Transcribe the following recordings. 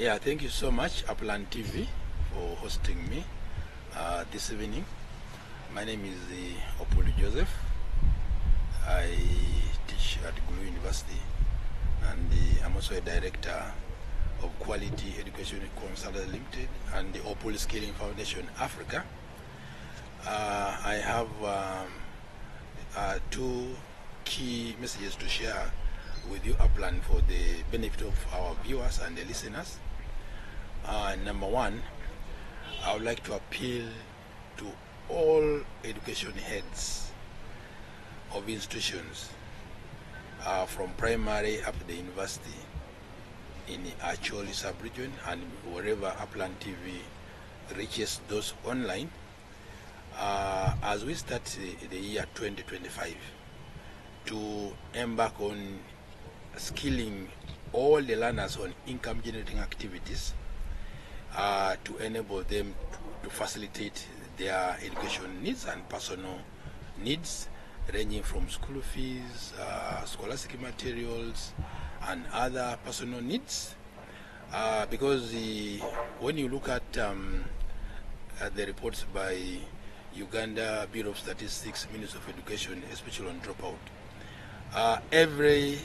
Yeah, thank you so much, Opul TV, for hosting me this evening. My name is Opul Joseph. I teach at Gulu University, and I'm also a director of Quality Education Consultants Limited and the Opul Scaling Foundation Africa. I have two key messages to share with you, Opul, for the benefit of our viewers and the listeners. Number one, I would like to appeal to all education heads of institutions from primary up to the university in the Acholi sub-region and wherever Opul TV reaches those online, as we start the year 2025, to embark on skilling all the learners on income generating activities to enable them to facilitate their education needs and personal needs, ranging from school fees, scholastic materials, and other personal needs. Because when you look at the reports by Uganda Bureau of Statistics, Ministry of Education, especially on dropout, every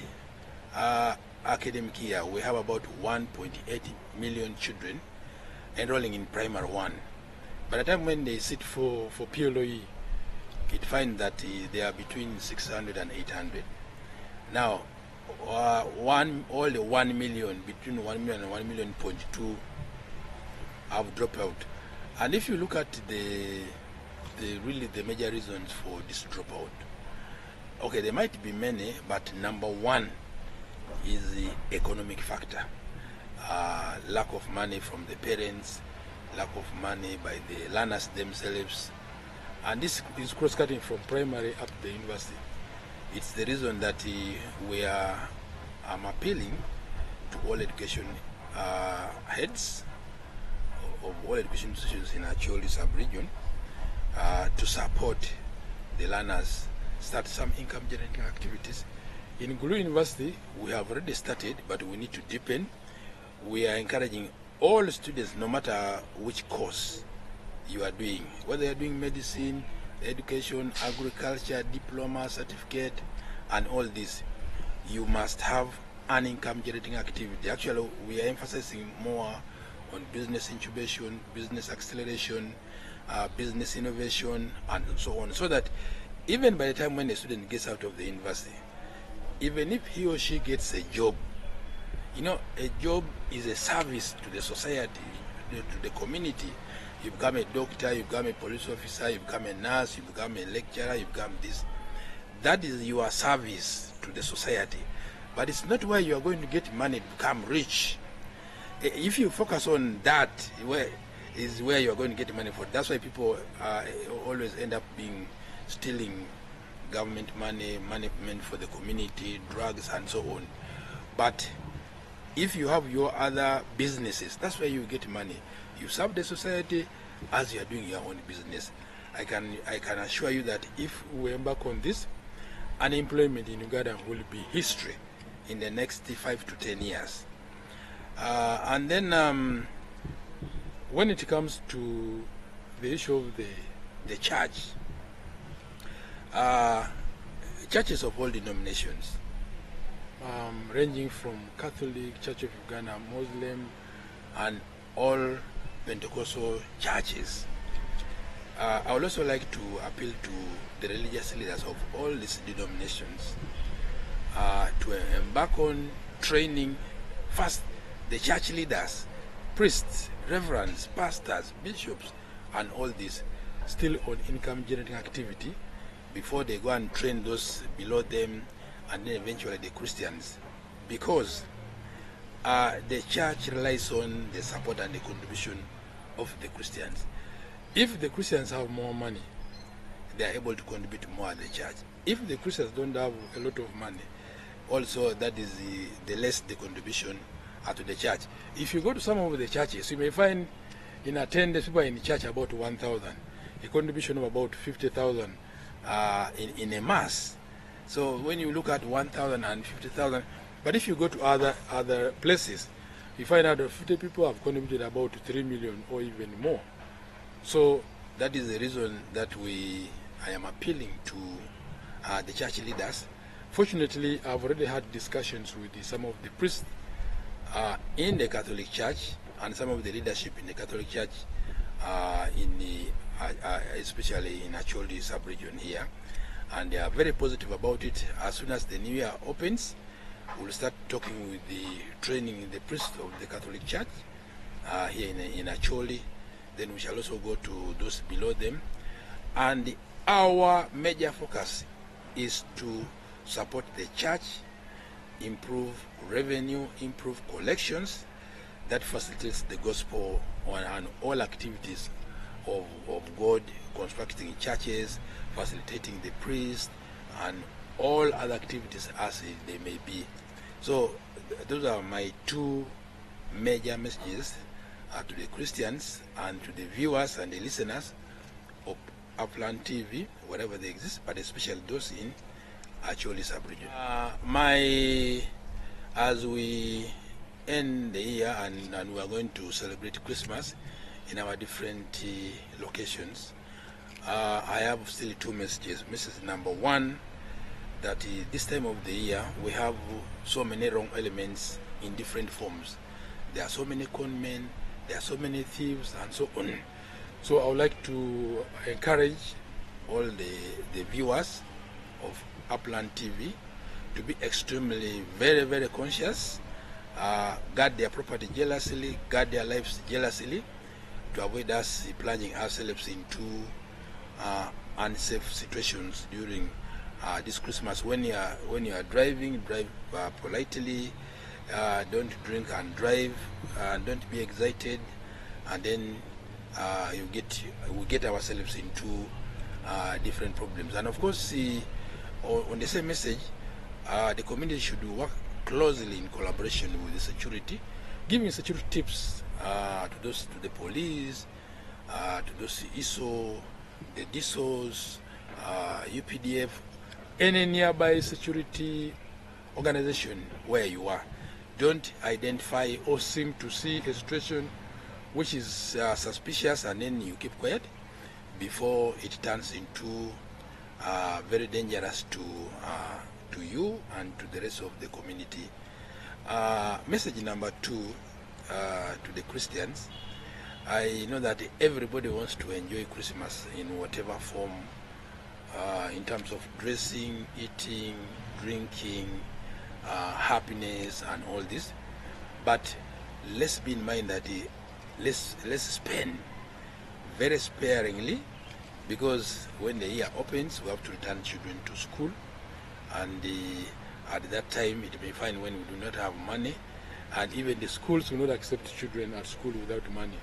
academic year we have about 1.8 million children enrolling in primary one. By the time when they sit for PLOE, it finds that they are between 600 and 800. Now, only 1 million, between 1 million and 1 million point 2 have dropped out. And if you look at the major reasons for this dropout, okay, there might be many, but number one is the economic factor. Lack of money from the parents, lack of money by the learners themselves, and this is cross-cutting from primary up to the university. It's the reason that I'm appealing to all education heads of all education institutions in Acholi sub-region to support the learners, start some income generating activities. In Gulu University, we have already started, but we need to deepen. We are encouraging all students, no matter which course you are doing, whether you are doing medicine, education, agriculture, diploma, certificate, and all this, you must have an income generating activity. Actually, we are emphasizing more on business incubation, business acceleration, business innovation, and so on, so that even by the time when a student gets out of the university, even if he or she gets a job, you know, a job is a service to the society, to the community. You become a doctor, you become a police officer, you become a nurse, you become a lecturer, you become this. That is your service to the society. But it's not where you are going to get money to become rich. If you focus on that, where you are going to get money for. That's why people always end up stealing government money, money meant for the community, drugs, and so on. But if you have your other businesses, that's where you get money. You serve the society as you are doing your own business. I can assure you that if we embark on this, unemployment in Uganda will be history in the next 5 to 10 years. And then when it comes to the issue of the church, churches of all denominations, ranging from Catholic, Church of Uganda, Muslim, and all Pentecostal churches. I would also like to appeal to the religious leaders of all these denominations to embark on training first the church leaders, priests, reverends, pastors, bishops, and all this still on income generating activity before they go and train those below them, and then eventually the Christians, because the church relies on the support and the contribution of the Christians. If the Christians have more money, they are able to contribute more at the church. If the Christians don't have a lot of money, also that is the less the contribution to the church. If you go to some of the churches, you may find in attendance people in church about 1,000, a contribution of about 50,000 in a mass. So when you look at 1,000 and 50,000, but if you go to other places we find out that 50 people have contributed about 3 million or even more. So that is the reason that I am appealing to the church leaders. Fortunately, I've already had discussions with some of the priests in the Catholic Church and some of the leadership in the Catholic Church, especially in Acholi sub-region here, and they are very positive about it. As soon as the new year opens, we'll start talking with the training the priests of the Catholic Church here in Acholi. Then we shall also go to those below them, and our major focus is to support the church, improve revenue, improve collections. That facilitates the gospel and all activities of God, constructing churches, facilitating the priest, and all other activities as they may be. So those are my two major messages to the Christians and to the viewers and the listeners of Upland TV, wherever they exist, but especially those in Acholi sub-region. As we end the year and we are going to celebrate Christmas in our different locations, I have still two messages. Message number one, that this time of the year we have so many wrong elements in different forms. There are so many con men, there are so many thieves, and so on. So I would like to encourage all the viewers of Upland TV to be extremely very, very conscious, guard their property jealously, guard their lives jealously, to avoid us plunging ourselves into unsafe situations during this Christmas. When you are driving, drive politely. Don't drink and drive, and don't be excited, and then we get ourselves into different problems. And of course, on the same message, the community should work closely in collaboration with the security, giving security tips to the police, to those ISO, the DSOs, UPDF, any nearby security organization where you are. Don't identify or seem to see a situation which is suspicious, and then you keep quiet before it turns into very dangerous to you and to the rest of the community. Message number two, to the Christians. I know that everybody wants to enjoy Christmas in whatever form, in terms of dressing, eating, drinking, happiness, and all this. But let's be in mind that let's spend very sparingly, because when the year opens, we have to return children to school, and at that time it may find when we do not have money, and even the schools will not accept children at school without money.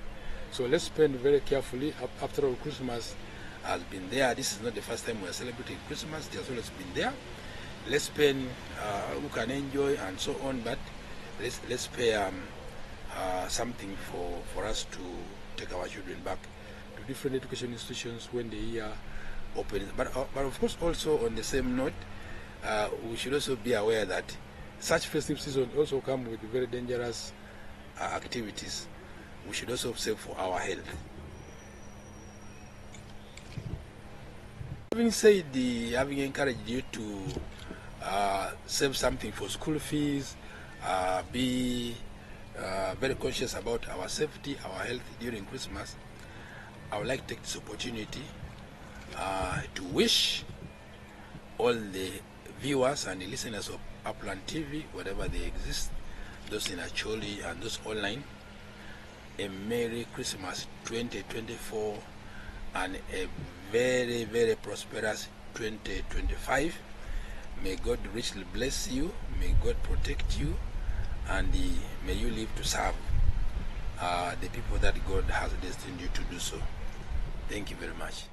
So let's spend very carefully. After all, Christmas has been there. This is not the first time we are celebrating Christmas. It has always been there. Let's spend, who can enjoy and so on, but let's spare something for us to take our children back to different education institutions when the year opens. But of course, also on the same note, we should also be aware that such festive season also come with very dangerous activities. We should also save for our health. Having said, having encouraged you to save something for school fees, be very conscious about our safety, our health during Christmas, I would like to take this opportunity to wish all the viewers and the listeners of Upland TV, wherever they exist, those in Acholi and those online, a Merry Christmas 2024 and a very, very prosperous 2025. May God richly bless you, may God protect you, and may you live to serve the people that God has destined you to do so. Thank you very much.